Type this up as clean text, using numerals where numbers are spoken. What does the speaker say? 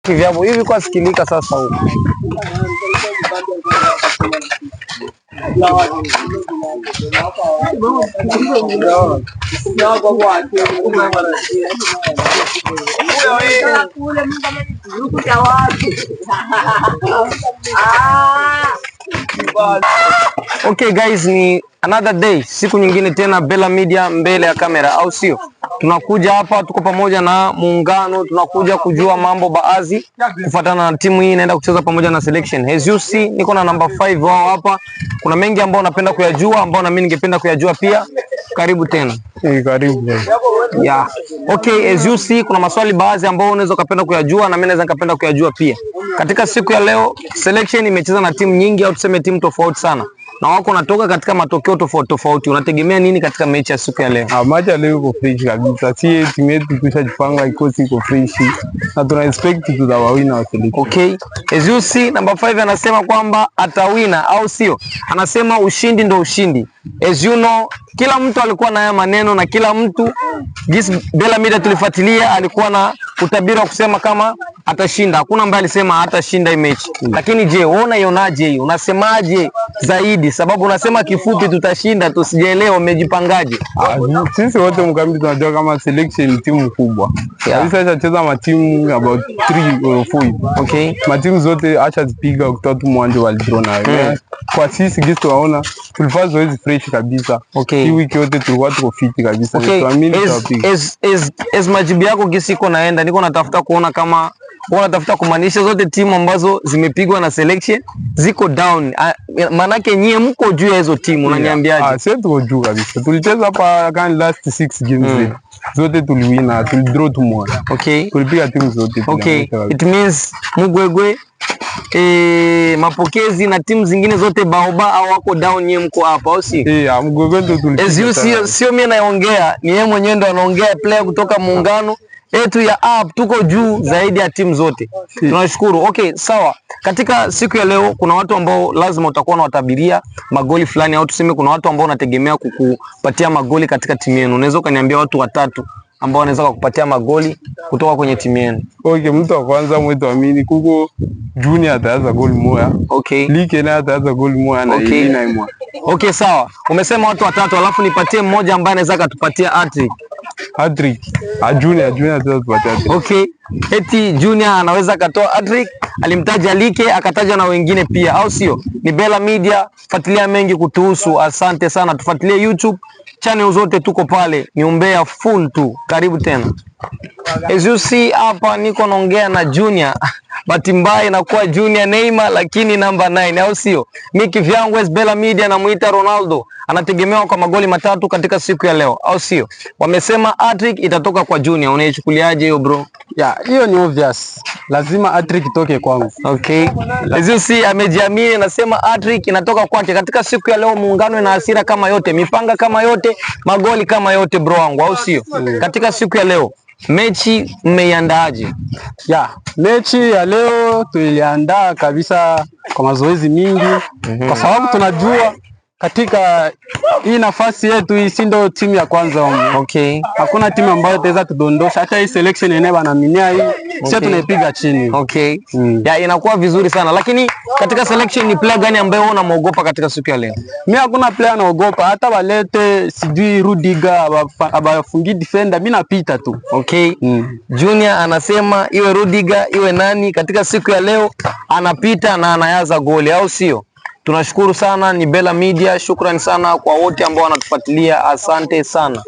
Kivyabo hivi kwa sikilika sasa huko. Okay guys, ni another day, siku nyingine tena Bela Media mbele ya kamera, au sio? Tunakuja hapa, tuko pamoja na muungano, tunakuja kujua mambo baadhi kufuatana na timu hii inaenda kucheza pamoja na selection. As you see, niko na number 5 wao hapa. Kuna mengi ambao napenda kuyajua, ambao na mimi ningependa kuyajua pia. Karibu tena. Karibu. Yeah. Okay, as you see, kuna maswali baadhi ambao unaweza kupenda kuyajua na mimi naweza nikapenda kuyajua pia. Katika siku ya leo, selection imecheza na timu nyingi au tuseme timu tofauti sana, na wako natoka katika matokeo tofauti tofauti. Unategemea nini katika mechi ya siku ya leo? Mechi ya leo iko fresh kabisa. Si timu yetu tushajipanga, iko fresh na tuna expect tutawawina wa selection. Okay, as you see, number 5 anasema kwamba atawina, au sio? Anasema ushindi ndo ushindi. As you know, kila mtu alikuwa na haya maneno na kila mtu Bela Media tulifuatilia alikuwa na utabiri wa kusema kama atashinda. Hakuna ambaye alisema hatashinda hii mechi. Lakini je, wewe unaionaje hii? Unasemaje zaidi? Sababu unasema kifupi tutashinda, tusijaelewa umejipangaje? Sisi wote mkambi tunajua kama selection ni timu kubwa. Sasa tunacheza na timu about 3 or 4. Okay. Matimu zote acha zipiga kutoa tu mwanzo wa draw nayo. Kwa sisi gisi tunaona tulifanya zoezi fresh kabisa. Okay. Hii wiki yote tulikuwa tuko fit kabisa. Okay. As majibu yako gisi iko naenda, niko natafuta kuona kama wanatafuta kumaanisha zote timu ambazo zimepigwa na selection ziko down. Manake nyie mko juu ya hizo timu, unaniambiaje? Sisi tuko juu kabisa. Tulicheza hapa kan last 6 games zote tuliwina, tulidraw tu moja. Okay. Tulipiga timu zote. Okay. It means Mugwegwe, Mapokezi na timu zingine zote baoba au wako down, nyie mko hapa, au si? Mugwegwe ndo tulipiga. Sio mimi naongea, ni yeye mwenyewe ndo anaongea, player kutoka muungano yetu ya app, tuko juu zaidi ya timu zote. Tunashukuru. Okay, sawa. Katika siku ya leo kuna watu ambao lazima utakuwa na watabiria magoli fulani, au tuseme kuna watu ambao unategemea kukupatia magoli katika timu yenu. Unaweza ukaniambia watu watatu ambao wanaweza kukupatia magoli kutoka kwenye timu yenu? Okay, mtu wa kwanza mwetu amini kuko Junior ataanza goli moja. Okay. Like na ataanza goli moja na ina moja. Okay, sawa. Umesema watu watatu, alafu nipatie mmoja ambaye anaweza kutupatia hat-trick. Hat-trick. Junior ataweza kutupatia hat-trick. Okay. Eti Junior anaweza katoa hat-trick, alimtaja Like, akataja na wengine pia, au sio? Ni Bela Media, fuatilia mengi kutuhusu. Asante sana. Tufuatilie YouTube channel zote, tuko pale. Ni umbea full tu. Karibu tena. As you see hapa niko naongea na Junior. Bahati mbaya inakuwa Junior Neymar lakini namba 9, au sio? Miki vyangu Bela Media namuita Ronaldo. Anategemewa kwa magoli matatu katika siku ya leo, au sio? Wamesema hat-trick itatoka kwa Junior. Unaichukuliaje hiyo bro? Hiyo ni obvious. Lazima hat-trick itoke kwangu. Okay. As you see, amejiamini, anasema hat-trick inatoka kwake katika siku ya leo. Muungano ina hasira kama yote, mipanga kama yote, magoli kama yote bro wangu, au sio? Katika siku ya leo mechi mmeiandaaje? Mechi ya leo tuliandaa kabisa kwa mazoezi mingi, kwa sababu tunajua katika hii nafasi yetu hii si ndio timu ya kwanza huko. Okay. Hakuna timu ambayo itaweza tudondosha, hata hii selection yenyewe banaminia hii sisi tunaipiga chini. Okay. Inakuwa vizuri sana. Lakini katika selection ni player gani ambaye wewe unamuogopa katika siku ya leo? Mimi hakuna player naogopa, hata walete sijui Rudiger abafungi defender, mimi napita tu. Okay. Junior anasema iwe Rudiger iwe nani, katika siku ya leo anapita na anayaza goli, au sio? Tunashukuru sana. Ni Bela Media. Shukrani sana kwa wote ambao wanatufuatilia. Asante sana.